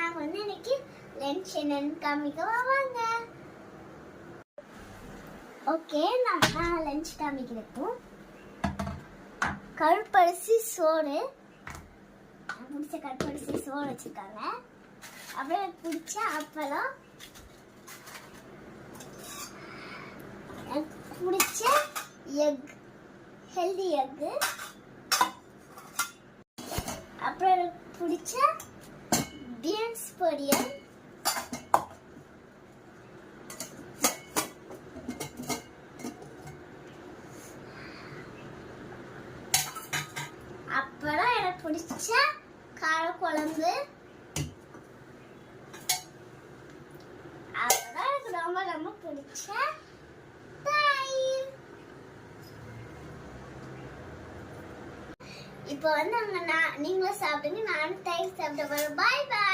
நான் வந்து இன்னைக்கு லஞ்ச் என்னன்னு காமிக்கவா வாங்க. ஓகே, நான் லஞ்ச் காமிக்கிறேன். கருப்பரிசி சோறு, பிடிச்ச கருப்பரிசி சோறு வச்சிருக்காங்க. அப்புறம் எனக்கு பிடிச்ச அப்பளம், எனக்கு பிடிச்ச எக், ஹெல்தி எக்கு, அப்புறம் எனக்கு பிடிச்ச பீன்ஸ் பொரியல், அப்புறம் எனக்கு பிடிச்ச காரக்குழம்பு, அப்புறம் எனக்கு ரொம்ப ரொம்ப பிடிச்ச தயிர். இப்போ வந்து நீங்களும் சாப்பிடுங்க, நானும் தயிர் சாப்பிட்டு போறேன். பாய் பாய்.